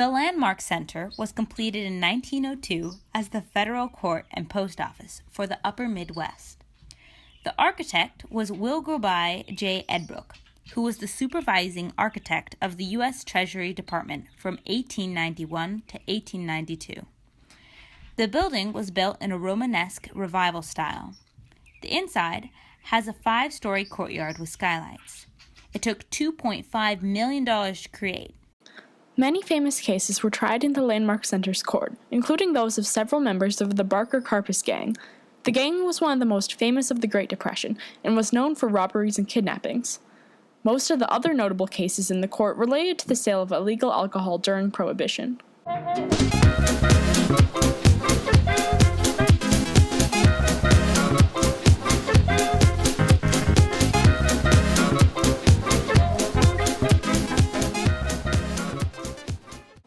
The Landmark Center was completed in 1902 as the federal court and post office for the Upper Midwest. The architect was Willoughby J. Edbrook, who was the supervising architect of the U.S. Treasury Department from 1891 to 1892. The building was built in a Romanesque revival style. The inside has a 5-story courtyard with skylights. It took $2.5 million to create. Many famous cases were tried in the Landmark Center's court, including those of several members of the Barker Karpus gang. The gang was one of the most famous of the Great Depression and was known for robberies and kidnappings. Most of the other notable cases in the court related to the sale of illegal alcohol during Prohibition.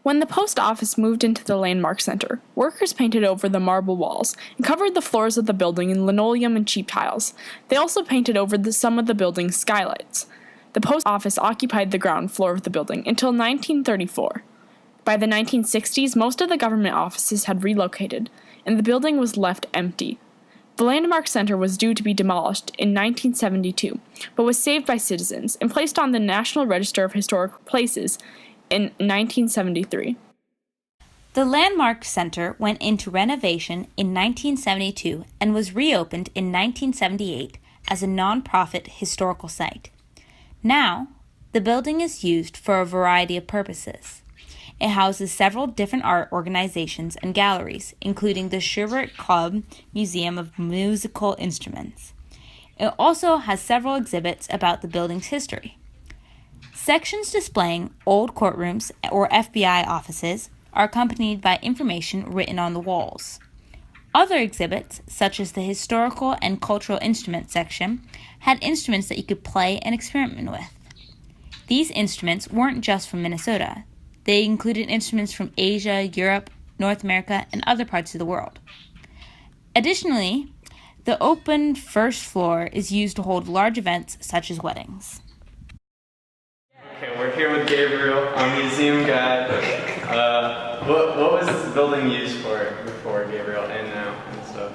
When the post office moved into the Landmark Center, workers painted over the marble walls and covered the floors of the building in linoleum and cheap tiles. They also painted over some of the building's skylights. The post office occupied the ground floor of the building until 1934. By the 1960s, most of the government offices had relocated, and the building was left empty. The Landmark Center was due to be demolished in 1972, but was saved by citizens and placed on the National Register of Historic Places in 1973. The Landmark Center went into renovation in 1972 and was reopened in 1978 as a nonprofit historical site. Now, the building is used for a variety of purposes. It houses several different art organizations and galleries, including the Schubert Club Museum of Musical Instruments. It also has several exhibits about the building's history. Sections displaying old courtrooms or FBI offices are accompanied by information written on the walls. Other exhibits, such as the Historical and Cultural Instruments section, had instruments that you could play and experiment with. These instruments weren't just from Minnesota. They included instruments from Asia, Europe, North America, and other parts of the world. Additionally, the open first floor is used to hold large events such as weddings. Okay, we're here with Gabriel, our museum guy. What was this building used for before, Gabriel, and now and stuff?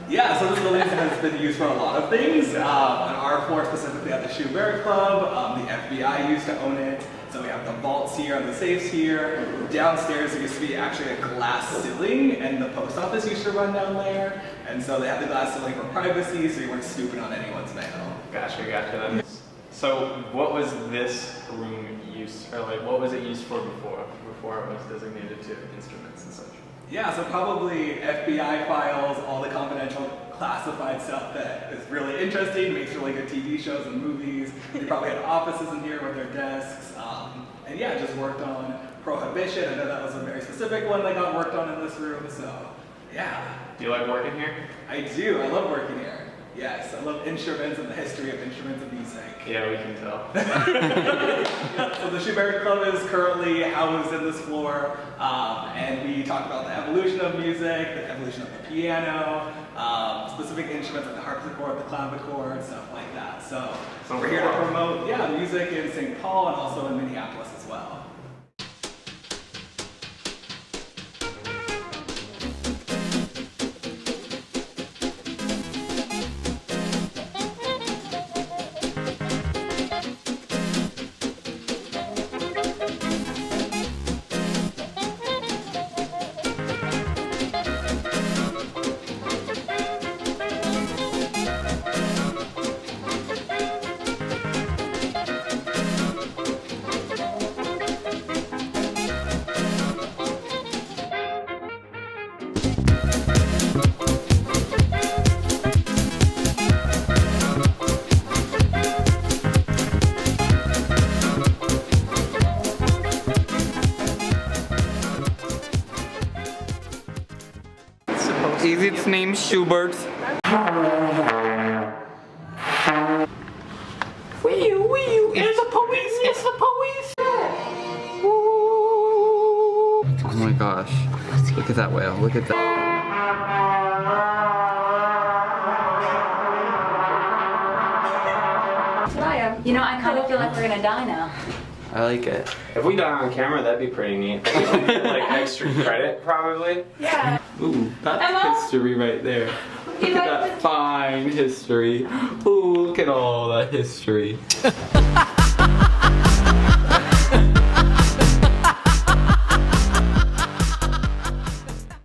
Yeah, so this building has been used for a lot of things. On our floor specifically at the Schubert Club, the FBI used to own it. So we have the vaults here and the safes here. Downstairs there used to be actually a glass ceiling, and the post office used to run down there. And so they had the glass ceiling for privacy, so you weren't snooping on anyone's mail. Gotcha. So what was this room used, or like what was it used for before it was designated to instruments and such? Yeah, so probably FBI files, all the confidential classified stuff that is really interesting, makes really good TV shows and movies. They probably had offices in here with their desks. And yeah, just worked on Prohibition. I know that was a very specific one that got worked on in this room, so yeah. Do you like working here? I do, I love working here. Yes, I love instruments and the history of instruments and music. Yeah, we can tell. So the Schubert Club is currently housed in this floor, and we talk about the evolution of music, the evolution of the piano, specific instruments like the harpsichord, the clavichord, stuff like that. So we're here to promote music in St. Paul and also in Minneapolis as well. Is its name Schubert? It's the police! Oh my gosh. Look at that whale. Look at that. You know, I kind of feel like we're gonna die now. I like it. If we die on camera, that'd be pretty neat. Like extra credit, probably. Yeah. Ooh, that's Emma? history right there. You Look at like that fine history. Ooh, look at all that history.